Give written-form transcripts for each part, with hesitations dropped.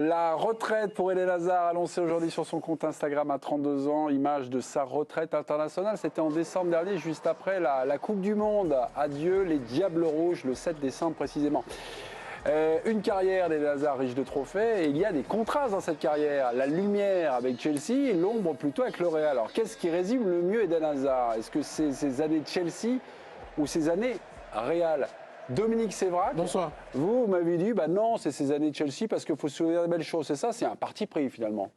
La retraite pour Eden Hazard annoncée aujourd'hui sur son compte Instagram à 32 ans, image de sa retraite internationale. C'était en décembre dernier, juste après la Coupe du Monde. Adieu les Diables Rouges, le 7 décembre précisément. Une carrière d'Eden Hazard riche de trophées et il y a des contrastes dans cette carrière. La lumière avec Chelsea et l'ombre plutôt avec le Real. Alors qu'est-ce qui résume le mieux Eden Hazard? Est-ce que c'est ces années de Chelsea ou ces années Real? Dominique Sévrac, bonsoir. Vous m'avez dit, bah non, c'est ces années de Chelsea parce qu'il faut se souvenir des belles choses. C'est ça, c'est un parti pris finalement.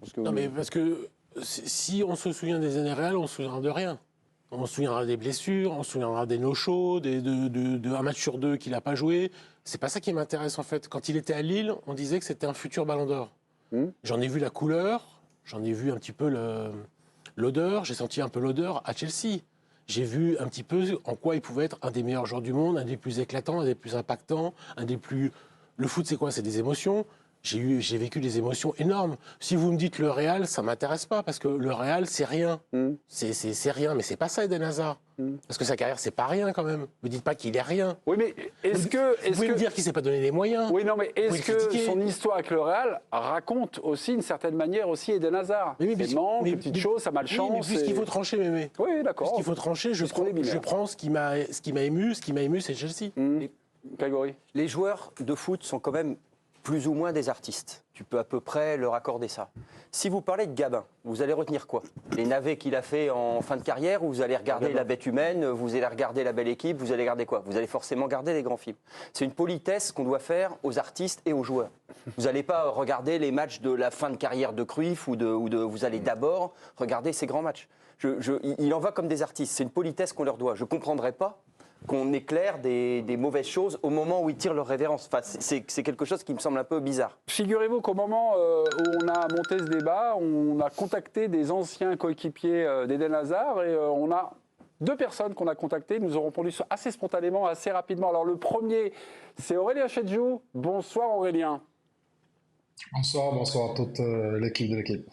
Parce que si on se souvient des années réelles, on se souviendra de rien. On se souviendra des blessures, on se souviendra des no-shows, de un match sur deux qu'il n'a pas joué. C'est pas ça qui m'intéresse en fait. Quand il était à Lille, on disait que c'était un futur Ballon d'Or. J'en ai vu la couleur, j'en ai vu un petit peu l'odeur, j'ai senti un peu l'odeur à Chelsea. J'ai vu un petit peu en quoi il pouvait être un des meilleurs joueurs du monde, un des plus éclatants, un des plus impactants, un des plus... Le foot, c'est quoi? C'est des émotions. J'ai vécu des émotions énormes. Si vous me dites le Real, ça m'intéresse pas, parce que le Real, c'est rien. C'est rien, mais c'est pas ça, Eden Hazard. Parce que sa carrière, c'est pas rien quand même. Ne dites pas qu'il est rien. Oui, mais vous pouvez me dire qu'il s'est pas donné les moyens. Oui, non, mais est-ce que son histoire avec le Real raconte aussi, d'une certaine manière, aussi Eden Hazard? Mais manque, des petites choses, sa malchance. Oui, mais puisqu'il faut trancher, Mémé. Oui, d'accord. Puisqu'il faut trancher, je prends ce qui m'a ému. Ce qui m'a ému, c'est Chelsea. Grégory. Les joueurs de foot sont quand même plus ou moins des artistes. Tu peux à peu près leur accorder ça. Si vous parlez de Gabin, vous allez retenir quoi? Les navets qu'il a fait en fin de carrière, ou vous allez regarder La Bête Humaine, vous allez regarder La Belle Équipe, vous allez regarder quoi? Vous allez forcément garder les grands films. C'est une politesse qu'on doit faire aux artistes et aux joueurs. Vous n'allez pas regarder les matchs de la fin de carrière de Cruyff vous allez d'abord regarder ces grands matchs. Il en va comme des artistes. C'est une politesse qu'on leur doit. Je ne comprendrais pas qu'on éclaire des mauvaises choses au moment où ils tirent leur révérence. Enfin, c'est quelque chose qui me semble un peu bizarre. Figurez-vous qu'au moment où on a monté ce débat, on a contacté des anciens coéquipiers d'Eden Hazard et on a deux personnes qu'on a contactées, nous ont répondu assez spontanément, assez rapidement. Alors le premier, c'est Aurélien Chedjou. Bonsoir Aurélien. Bonsoir à toute l'équipe de l'équipe.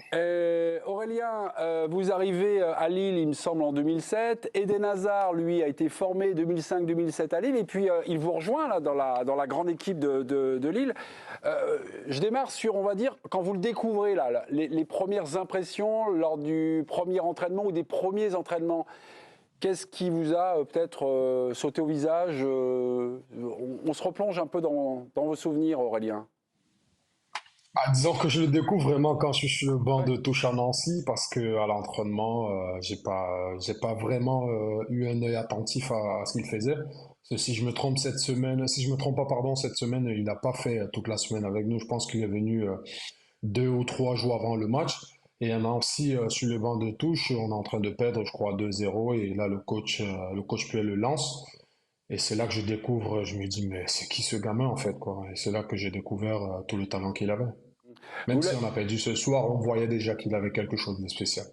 Aurélien, vous arrivez à Lille, il me semble, en 2007. Eden Hazard, lui, a été formé 2005-2007 à Lille. Et puis, il vous rejoint là, dans la grande équipe de Lille. Je démarre sur, on va dire, quand vous le découvrez, là, les premières impressions lors du premier entraînement ou des premiers entraînements. Qu'est-ce qui vous a peut-être sauté au visage? On se replonge un peu dans vos souvenirs, Aurélien. Disons que je le découvre vraiment quand je suis sur le banc de touche à Nancy, parce que à l'entraînement, j'ai pas vraiment eu un œil attentif à ce qu'il faisait. Parce que si je me trompe si je me trompe pas, pardon, cette semaine, il n'a pas fait toute la semaine avec nous. Je pense qu'il est venu 2 ou 3 jours avant le match. Et à Nancy, sur le banc de touche, on est en train de perdre, je crois, 2-0. Et là, le coach Puel le lance. Et c'est là que je découvre, je me dis, mais c'est qui ce gamin en fait, quoi? Et c'est là que j'ai découvert tout le talent qu'il avait. Même si on a perdu ce soir, on voyait déjà qu'il avait quelque chose de spécial.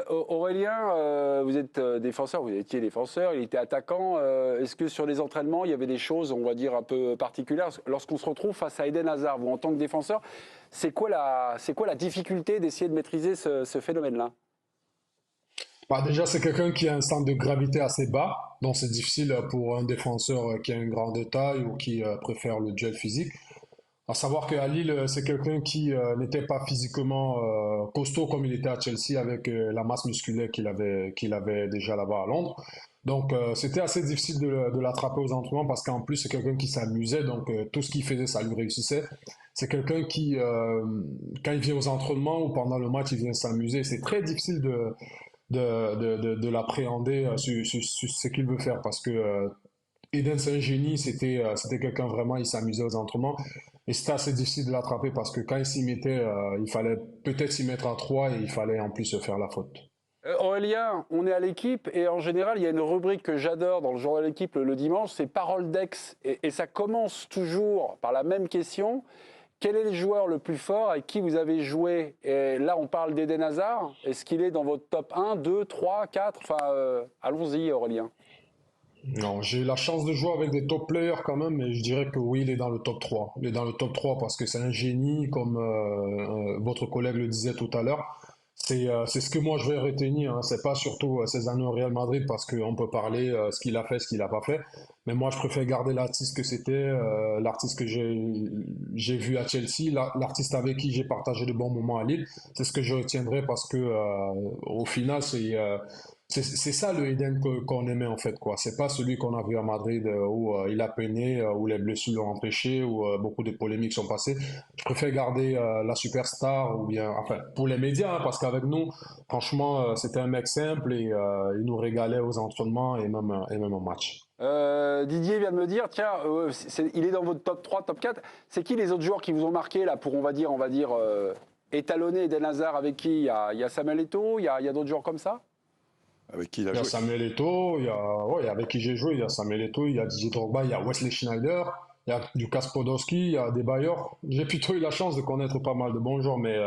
Aurélien, vous êtes défenseur, vous étiez défenseur, il était attaquant. Est-ce que sur les entraînements, il y avait des choses, on va dire, un peu particulières? Lorsqu'on se retrouve face à Eden Hazard, vous en tant que défenseur, c'est quoi la difficulté d'essayer de maîtriser ce phénomène-là? Déjà, c'est quelqu'un qui a un centre de gravité assez bas, donc c'est difficile pour un défenseur qui a une grande taille ou qui préfère le duel physique. À savoir qu'à Lille, c'est quelqu'un qui n'était pas physiquement costaud comme il était à Chelsea avec la masse musculaire qu'il avait déjà là-bas à Londres. Donc c'était assez difficile de l'attraper aux entraînements parce qu'en plus c'est quelqu'un qui s'amusait, donc tout ce qu'il faisait, ça lui réussissait. C'est quelqu'un qui, quand il vient aux entraînements ou pendant le match, il vient s'amuser. C'est très difficile de l'appréhender sur ce qu'il veut faire parce que Eden, c'est un génie, c'était quelqu'un vraiment, il s'amusait aux entraînements et c'était assez difficile de l'attraper parce que quand il s'y mettait, il fallait peut-être s'y mettre à trois et il fallait en plus se faire la faute. Aurélien, on est à l'équipe et en général, il y a une rubrique que j'adore dans le journal de l'équipe le dimanche, c'est Parole d'ex. Et ça commence toujours par la même question. Quel est le joueur le plus fort avec qui vous avez joué? Et là, on parle d'Eden Hazard. Est-ce qu'il est dans votre top 1, 2, 3, 4? Enfin, allons-y, Aurélien. Non, j'ai eu la chance de jouer avec des top players quand même, mais je dirais que oui, il est dans le top 3. Il est dans le top 3 parce que c'est un génie, comme votre collègue le disait tout à l'heure. C'est ce que moi je vais retenir, hein. C'est pas surtout ses années au Real Madrid parce qu'on peut parler ce qu'il a fait, ce qu'il n'a pas fait. Mais moi je préfère garder l'artiste que c'était, l'artiste que j'ai vu à Chelsea, l'artiste avec qui j'ai partagé de bons moments à Lille. C'est ce que je retiendrai parce que au final c'est ça le Eden qu'on aimait en fait quoi. C'est pas celui qu'on a vu à Madrid où il a peiné, où les blessures l'ont empêché, où beaucoup de polémiques sont passées. Je préfère garder la superstar ou bien, enfin, pour les médias, hein, parce qu'avec nous, franchement, c'était un mec simple et il nous régalait aux entraînements et même en match. Didier vient de me dire, tiens, il est dans votre top 3, top 4. C'est qui les autres joueurs qui vous ont marqué là pour, on va dire étalonner Eden Hazard avec qui il y a Samuel Eto'o, il y a d'autres joueurs comme ça? Avec qui il a Il y a joué. Samuel Eto'o, ouais, avec qui j'ai joué, il y a Samuel Eto'o, il y a Didier Drogba, il y a Wesley Schneider, il y a Lucas Podolski, il y a Adebayor. J'ai plutôt eu la chance de connaître pas mal de bons joueurs, mais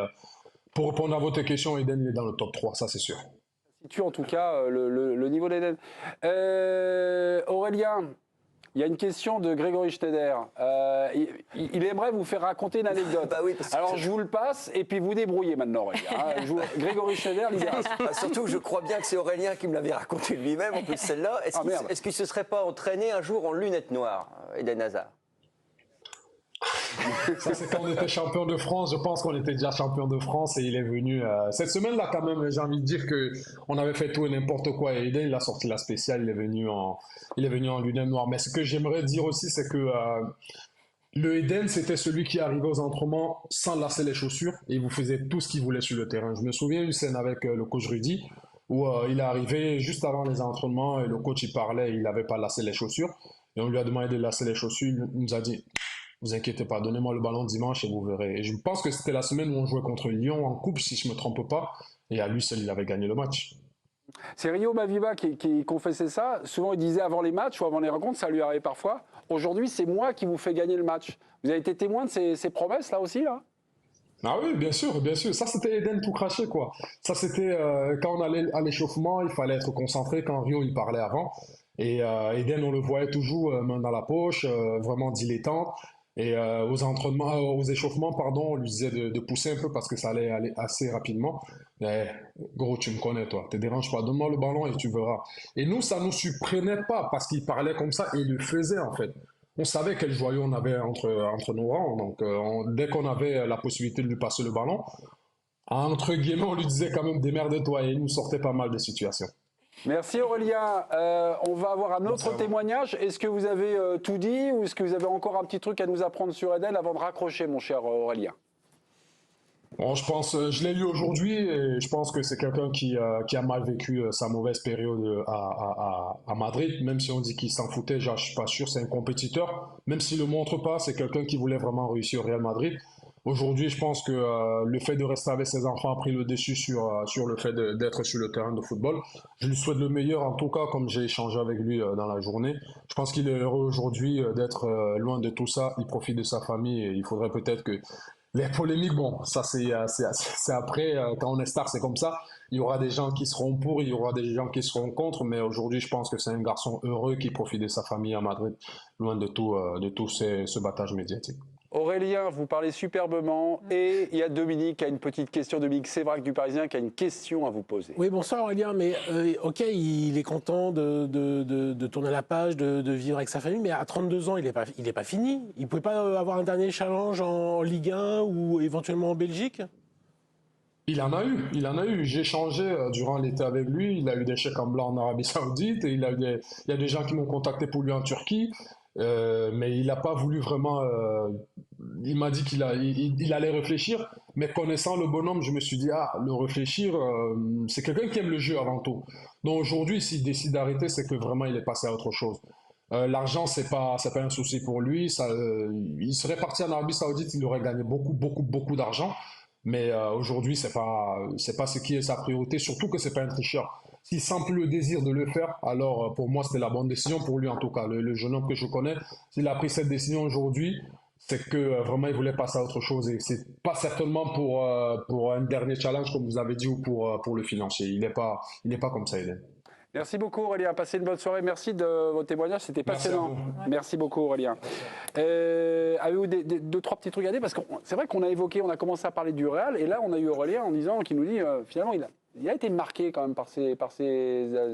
pour répondre à votre question, Eden il est dans le top 3, ça c'est sûr. Situe en tout cas le niveau d'Eden. Aurélien, il y a une question de Grégory Schneider. Il aimerait vous faire raconter une anecdote. Bah oui, parce que Alors je vous le passe et puis vous débrouillez maintenant, Aurélien. Hein. Grégory Schneider, Libération. Bah, surtout, je crois bien que c'est Aurélien qui me l'avait raconté lui-même, en plus celle-là. Ah, merde. Est-ce qu'il se serait pas entraîné un jour en lunettes noires, Eden Hazard? Ça, c'est quand on était champion de France. Je pense qu'on était déjà champion de France et il est venu. Cette semaine-là, quand même, j'ai envie de dire que on avait fait tout et n'importe quoi. Et Eden, il a sorti la spéciale. Il est venu en lunettes noires. Mais ce que j'aimerais dire aussi, c'est que le Eden, c'était celui qui arrivait aux entraînements sans lasser les chaussures et il vous faisait tout ce qu'il voulait sur le terrain. Je me souviens d'une scène avec le coach Rudy où il est arrivé juste avant les entraînements et le coach il parlait, il n'avait pas lassé les chaussures. Et on lui a demandé de lasser les chaussures. Il nous a dit, vous inquiétez pas, donnez-moi le ballon dimanche et vous verrez. Et je pense que c'était la semaine où on jouait contre Lyon en coupe, si je me trompe pas. Et à lui seul, il avait gagné le match. C'est Rio Maviba qui confessait ça. Souvent, il disait avant les matchs ou avant les rencontres, ça lui arrivait parfois. Aujourd'hui, c'est moi qui vous fais gagner le match. Vous avez été témoin de ces promesses là aussi là? Ah oui, bien sûr, bien sûr. Ça, c'était Eden tout craché, quoi. Ça, c'était quand on allait à l'échauffement, il fallait être concentré quand Rio, il parlait avant. Et Eden, on le voyait toujours main dans la poche, vraiment dilettante. Et aux entraînements, aux échauffements, pardon, on lui disait de pousser un peu parce que ça allait aller assez rapidement. Mais gros, tu me connais, toi. Te dérange pas. Donne-moi le ballon et tu verras. Et nous, ça nous surprenait pas parce qu'il parlait comme ça et il le faisait, en fait. On savait quel joyau on avait entre nos rangs. Donc, dès qu'on avait la possibilité de lui passer le ballon, entre guillemets, on lui disait quand même démerde-toi et il nous sortait pas mal de situations. Merci Aurélien. On va avoir un autre témoignage. Est-ce que vous avez tout dit ou est-ce que vous avez encore un petit truc à nous apprendre sur Eden avant de raccrocher, mon cher Aurélien? Bon, je l'ai lu aujourd'hui et je pense que c'est quelqu'un qui a mal vécu sa mauvaise période à Madrid, même si on dit qu'il s'en foutait, je suis pas sûr, c'est un compétiteur, même s'il ne le montre pas, c'est quelqu'un qui voulait vraiment réussir au Real Madrid. Aujourd'hui, je pense que le fait de rester avec ses enfants a pris le dessus sur le fait d'être sur le terrain de football. Je lui souhaite le meilleur, en tout cas, comme j'ai échangé avec lui dans la journée. Je pense qu'il est heureux aujourd'hui d'être loin de tout ça. Il profite de sa famille et il faudrait peut-être que les polémiques, bon, ça c'est après, quand on est star, c'est comme ça. Il y aura des gens qui seront pour, il y aura des gens qui seront contre, mais aujourd'hui, je pense que c'est un garçon heureux qui profite de sa famille à Madrid, loin de tout ce battage médiatique. Aurélien, vous parlez superbement et il y a Dominique qui a une petite question, Dominique Sévrac du Parisien qui a une question à vous poser. Oui, bonsoir Aurélien, mais ok, il est content de tourner la page, de vivre avec sa famille, mais à 32 ans, il est pas fini. Il ne pouvait pas avoir un dernier challenge en Ligue 1 ou éventuellement en Belgique? Il en a eu. J'ai échangé durant l'été avec lui. Il a eu des chèques en blanc en Arabie Saoudite et il y a des gens qui m'ont contacté pour lui en Turquie. Mais il n'a pas voulu vraiment. Il m'a dit il allait réfléchir, mais connaissant le bonhomme, je me suis dit, le réfléchir, c'est quelqu'un qui aime le jeu avant tout. Donc aujourd'hui, s'il décide d'arrêter, c'est que vraiment il est passé à autre chose. L'argent, c'est pas un souci pour lui. Il serait parti en Arabie Saoudite, il aurait gagné beaucoup d'argent. Mais aujourd'hui, c'est pas ce qui est sa priorité, surtout que c'est pas un tricheur. S'il sent plus le désir de le faire, alors pour moi, c'était la bonne décision pour lui en tout cas. Le jeune homme que je connais, s'il a pris cette décision aujourd'hui, c'est que vraiment il voulait passer à autre chose. Et c'est pas certainement pour un dernier challenge, comme vous avez dit, ou pour le financier. Il n'est pas comme ça, Eden. Merci beaucoup Aurélien, passez une bonne soirée, merci de vos témoignages, c'était Merci à passionnant. vous. Merci beaucoup Aurélien. Avez-vous deux, trois petits trucs à dire? Parce que c'est vrai qu'on a évoqué, on a commencé à parler du Real, et là on a eu Aurélien en disant, qui nous dit finalement il a été marqué quand même par ces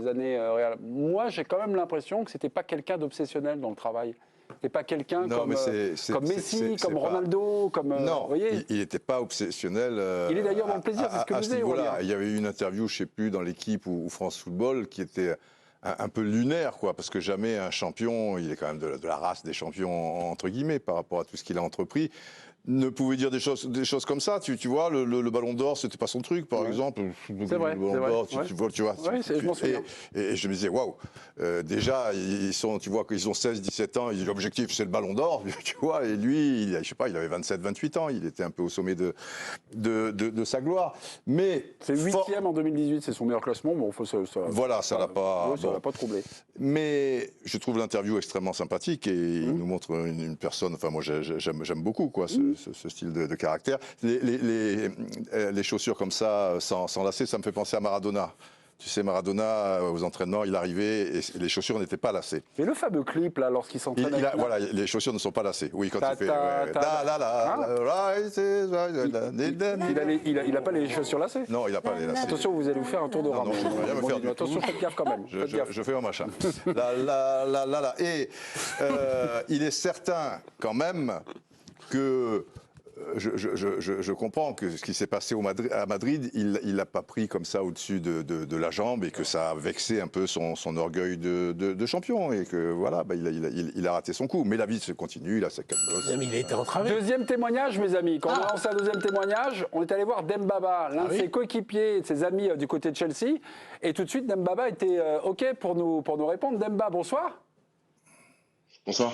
années Real. Moi j'ai quand même l'impression que c'était pas quelqu'un d'obsessionnel dans le travail. C'était pas quelqu'un Non, comme, mais comme Messi, comme pas- Ronaldo, comme... Non, vous voyez, il n'était pas obsessionnel. il est d'ailleurs dans le plaisir, c'est ce que à vous ce disiez niveau-là. Aurélien. Il y avait eu une interview, je ne sais plus, dans l'équipe ou France Football, qui était un peu lunaire, quoi, parce que jamais un champion, il est quand même de la race des champions, entre guillemets, par rapport à tout ce qu'il a entrepris, ne pouvait dire des choses comme ça. Tu vois, le Ballon d'Or, c'était pas son truc, par exemple. C'est vrai, Le Ballon c'est vrai, d'Or, ouais. tu vois. Ouais, je m'en souviens. Et je me disais, waouh, déjà, tu vois qu'ils ont 16, 17 ans, l'objectif, c'est le Ballon d'Or, tu vois, et lui, je sais pas, il avait 27, 28 ans, il était un peu au sommet de sa gloire. Mais. C'est 8e en 2018, c'est son meilleur classement. Bon, Voilà, ça l'a pas. Ouais, ça l'a pas troublé. Mais je trouve l'interview extrêmement sympathique et il nous montre une personne. Enfin, moi, j'aime beaucoup quoi, ce style de caractère. Les chaussures comme ça, sans lacets, ça me fait penser à Maradona. Tu sais, Maradona, aux entraînements, il arrivait et les chaussures n'étaient pas lacées. Et le fameux clip, là, lorsqu'il s'entraîne avec... Voilà, les chaussures ne sont pas lacées. Oui, quand il fait... Il n'a pas les chaussures lacées. Non, il n'a pas les lacets. Attention, vous allez vous faire un tour de rame. Non, je ne vais rien me faire du tout. Attention, faites gaffe quand même. Faites gaffe. Je fais mon machin. Et il est certain quand même que je comprends que ce qui s'est passé à Madrid, il l'a pas pris comme ça au-dessus de la jambe et que ça a vexé un peu son orgueil de champion et que voilà, il a raté son coup. Mais la vie se continue, il a sa 4 gosses. Mais il a été entravé. Deuxième témoignage, mes amis. Quand on a lancé un deuxième témoignage, on est allé voir Dembaba, l'un de ses coéquipiers et de ses amis du côté de Chelsea. Et tout de suite, Dembaba était OK pour nous répondre. Demba, bonsoir. Bonsoir.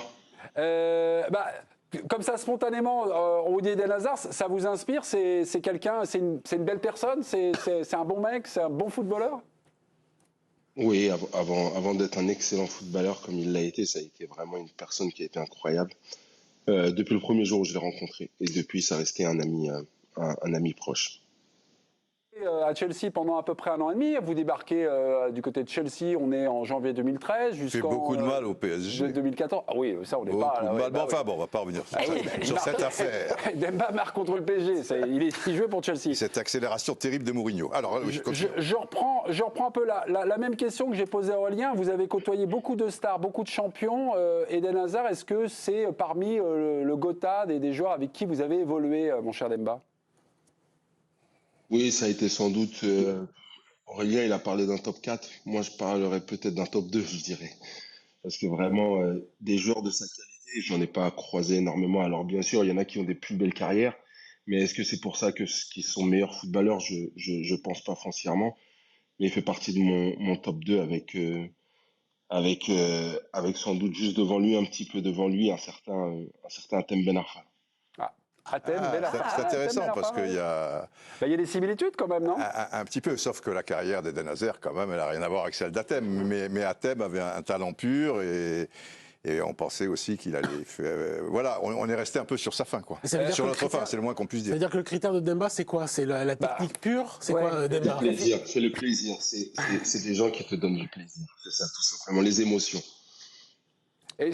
Comme ça, spontanément, on vous dit Eden Hazard, ça vous inspire? C'est quelqu'un, c'est une belle personne? C'est un bon mec? C'est un bon footballeur? Oui, avant d'être un excellent footballeur comme il l'a été, ça a été vraiment une personne qui a été incroyable. Depuis le premier jour où je l'ai rencontré. Et depuis, ça restait un ami proche. À Chelsea pendant à peu près 1 an et demi. Vous débarquez du côté de Chelsea, on est en janvier 2013 Il fait jusqu'en beaucoup de mal au PSG. 2014. Ah oui, ça on n'est pas là. Beaucoup de mal. Bon, enfin, bon, on va pas revenir sur cette affaire. Demba marque contre le PSG. Il jouait pour Chelsea. Cette accélération terrible de Mourinho. Alors, oui, je reprends un peu la même question que j'ai posée à Aurélien. Vous avez côtoyé beaucoup de stars, beaucoup de champions. Eden Hazard, est-ce que c'est parmi le Gotha des joueurs avec qui vous avez évolué, mon cher Demba? Oui, ça a été sans doute... Aurélien, il a parlé d'un top 4. Moi, je parlerais peut-être d'un top 2, je dirais. Parce que vraiment, des joueurs de sa qualité, j'en ai pas croisé énormément. Alors, bien sûr, il y en a qui ont des plus belles carrières. Mais est-ce que c'est pour ça qu'ils sont meilleurs footballeurs? Je pense pas foncièrement. Mais il fait partie de mon top 2 avec sans doute juste devant lui, un petit peu devant lui, un certain Hatem Ben Arfa. Hatem Ben Arfa. c'est intéressant parce qu'il y a... Il y a des similitudes quand même, non? Un petit peu, sauf que la carrière d'Eden Hazard, quand même, elle n'a rien à voir avec celle d'Hatem. Mais Hatem avait un talent pur et on pensait aussi qu'il allait faire... voilà, on est resté un peu sur sa fin, quoi. Sur notre fin, c'est le moins qu'on puisse dire. C'est-à-dire que le critère de Demba, c'est quoi? C'est la technique pure? C'est quoi, C'est Demba? le plaisir, c'est le plaisir. C'est des gens qui te donnent du plaisir. C'est ça, tout simplement, les émotions. Et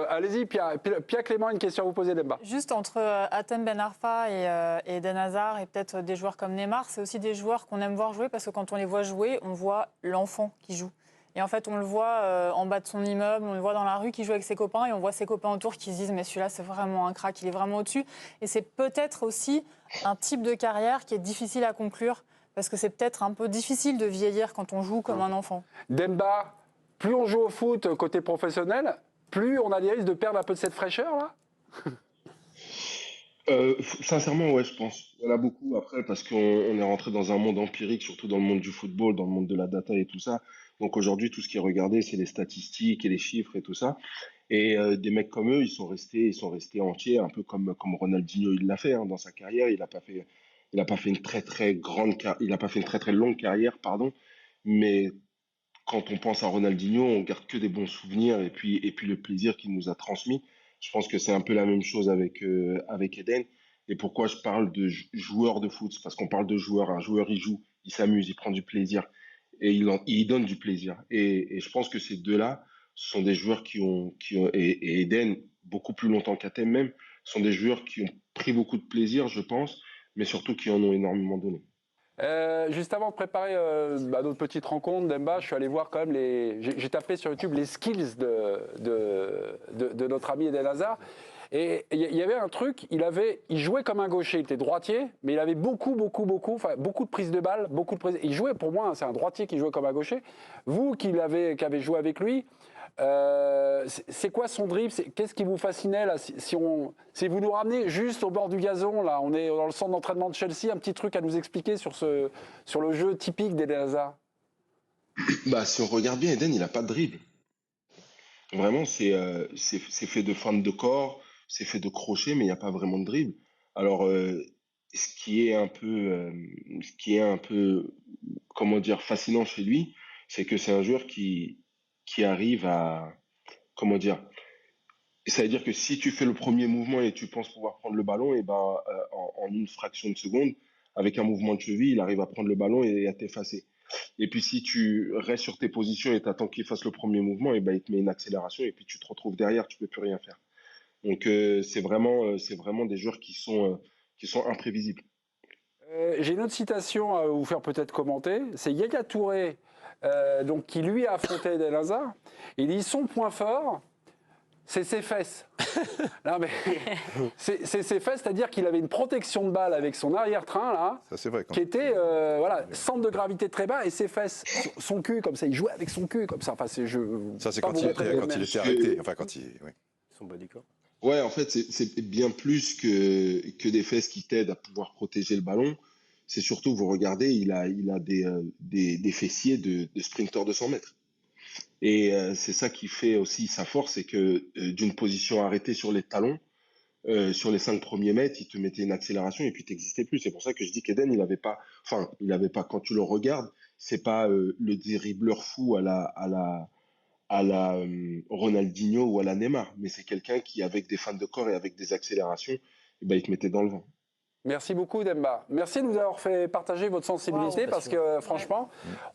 allez-y, Pia Clément, une question à vous poser, Demba. Juste entre Hatem Ben Arfa et Eden Hazard et peut-être des joueurs comme Neymar, c'est aussi des joueurs qu'on aime voir jouer parce que quand on les voit jouer, on voit l'enfant qui joue. Et en fait, on le voit en bas de son immeuble, on le voit dans la rue qui joue avec ses copains et on voit ses copains autour qui se disent « mais celui-là, c'est vraiment un crack, il est vraiment au-dessus ». Et c'est peut-être aussi un type de carrière qui est difficile à conclure parce que c'est peut-être un peu difficile de vieillir quand on joue comme un enfant. Demba, plus on joue au foot côté professionnel, plus on a des risques de perdre un peu de cette fraîcheur, là? Sincèrement, ouais, je pense. Il y en a beaucoup après parce qu'on est rentré dans un monde empirique, surtout dans le monde du football, dans le monde de la data et tout ça. Donc aujourd'hui, tout ce qui est regardé, c'est les statistiques et les chiffres et tout ça. Et des mecs comme eux, ils sont restés entiers, un peu comme Ronaldinho il l'a fait dans sa carrière. Il a pas fait une très très longue carrière, pardon. Mais quand on pense à Ronaldinho, on garde que des bons souvenirs et puis le plaisir qu'il nous a transmis. Je pense que c'est un peu la même chose avec Eden. Et pourquoi je parle de joueur de foot? C'est parce qu'on parle de joueur. Un joueur, il joue, il s'amuse, il prend du plaisir. et il donne du plaisir. Et je pense que ces deux-là sont des joueurs et Eden, beaucoup plus longtemps qu'Athènes même, sont des joueurs qui ont pris beaucoup de plaisir, je pense, mais surtout qui en ont énormément donné. Juste avant de préparer notre petite rencontre, Demba, je suis allé voir quand même j'ai tapé sur YouTube les skills de notre ami Eden Hazard. Et il y avait un truc, il jouait comme un gaucher, il était droitier, mais il avait beaucoup de prises de balles, il jouait pour moi, c'est un droitier qui jouait comme un gaucher. Vous qui avez joué avec lui, c'est quoi son dribble? Qu'est-ce qui vous fascinait là, si vous nous ramenez juste au bord du gazon, là, on est dans le centre d'entraînement de Chelsea, un petit truc à nous expliquer sur le jeu typique d'Eden Hazard? Si on regarde bien, Eden, il n'a pas de dribble. Vraiment, c'est fait de feinte de corps, c'est fait de crochet, mais il n'y a pas vraiment de dribble. Alors, ce qui est un peu, comment dire, fascinant chez lui, c'est que c'est un joueur qui arrive à, comment dire, c'est-à-dire que si tu fais le premier mouvement et tu penses pouvoir prendre le ballon, et en une fraction de seconde, avec un mouvement de cheville, il arrive à prendre le ballon et à t'effacer. Et puis si tu restes sur tes positions et t'attends qu'il fasse le premier mouvement, il te met une accélération et puis tu te retrouves derrière, tu peux plus rien faire. Donc c'est vraiment des joueurs qui sont imprévisibles. J'ai une autre citation à vous faire peut-être commenter, c'est Yaya Touré, donc qui lui a affronté Eden Hazard. Il dit son point fort, c'est ses fesses. Non mais c'est ses fesses, c'est-à-dire qu'il avait une protection de balle avec son arrière-train là, Ça, c'est vrai. qui était centre de gravité très bas, et ses fesses, son cul comme ça, il jouait avec son cul comme ça. Enfin, Ça, c'est quand il était arrêté. Enfin, quand il. Oui. Son body corps. Ouais, en fait, c'est bien plus que des fesses qui t'aident à pouvoir protéger le ballon. C'est surtout, vous regardez, il a des fessiers de sprinter de 100 mètres. Et c'est ça qui fait aussi sa force, c'est que d'une position arrêtée sur les talons, sur les 5 premiers mètres, il te mettait une accélération et puis tu n'existais plus. C'est pour ça que je dis qu'Eden, il n'avait pas, quand tu le regardes, c'est pas le dribbleur fou à la Ronaldinho ou à la Neymar, mais c'est quelqu'un qui, avec des feintes de corps et avec des accélérations, il te mettait dans le vent. Merci beaucoup Demba. Merci de nous avoir fait partager votre sensibilité parce que franchement,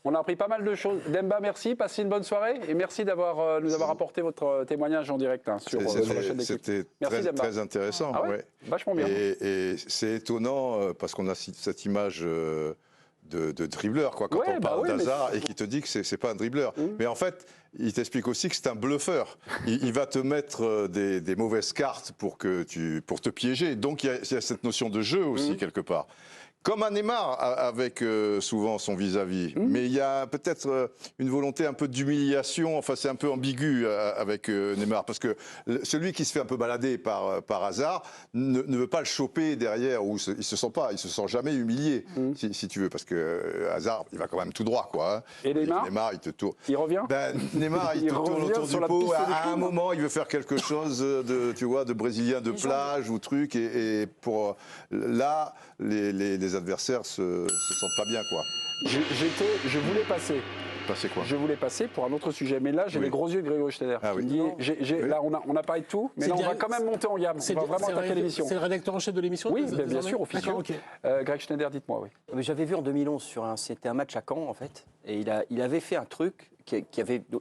on a appris pas mal de choses. Demba, merci, passez une bonne soirée et merci d'avoir nous avoir apporté votre témoignage en direct sur la chaîne d'équipe. C'était très intéressant. Ah ouais, vachement bien. Et c'est étonnant parce qu'on a cette image de dribbleur, quoi, quand on parle d'Hazard et qui te dit que c'est pas un dribbleur. Mais en fait, il t'explique aussi que c'est un bluffeur. Il va te mettre des mauvaises cartes pour te piéger. Donc il y a cette notion de jeu aussi quelque part. Comme un Neymar avec souvent son vis-à-vis. Mais il y a peut-être une volonté un peu d'humiliation. Enfin, c'est un peu ambigu avec Neymar. Parce que celui qui se fait un peu balader par Hazard ne veut pas le choper derrière. Ou il se sent jamais humilié, si tu veux. Parce que Hazard, il va quand même tout droit, quoi. Hein. Et Neymar, il te tourne. Il revient Neymar, il te tourne autour du pot. À un moment, il veut faire quelque chose de brésilien de plage ou truc. Et pour là, les adversaires se sentent pas bien, quoi. Je voulais passer. Passer quoi? Je voulais passer pour un autre sujet, mais là j'ai les gros yeux de Grégory Schneider. Ah, oui. Là on a parlé de tout, mais là on va quand même monter en gamme. On va vraiment attaquer l'émission. C'est le rédacteur en chef de l'émission? Oui, bien sûr, officieux. Okay. Greg Schneider, dites-moi, oui. Mais j'avais vu en 2011 c'était un match à Caen en fait, et il avait fait un truc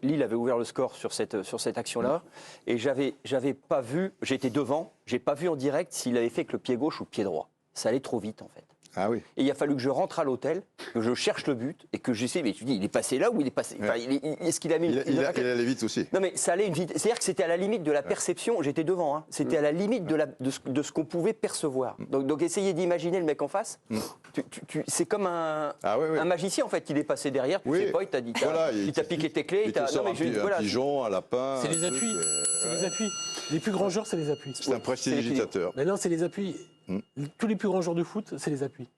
Lille avait ouvert le score sur cette action-là, et j'avais pas vu, j'étais devant, j'ai pas vu en direct s'il avait fait avec le pied gauche ou le pied droit. Ça allait trop vite en fait. Ah oui. Et il a fallu que je rentre à l'hôtel, que je cherche le but et que j'essaie. Mais tu dis, il est passé là ou il est passé est-ce qu'il a mis il allait vite aussi. Non, mais ça allait une vitesse. C'est-à-dire que c'était à la limite de la perception. J'étais devant. Hein. C'était à la limite de ce qu'on pouvait percevoir. Donc essayez d'imaginer le mec en face. C'est comme un magicien en fait. Il est passé derrière. Tu sais pas. Il t'a dit. Il t'a piqué tes clés. Un pigeon, un lapin. C'est les appuis. C'est les appuis. Les plus grands joueurs, c'est les appuis. C'est un prestidigitateur. Mais non, c'est les appuis. Tous les plus grands joueurs de foot, c'est les appuis.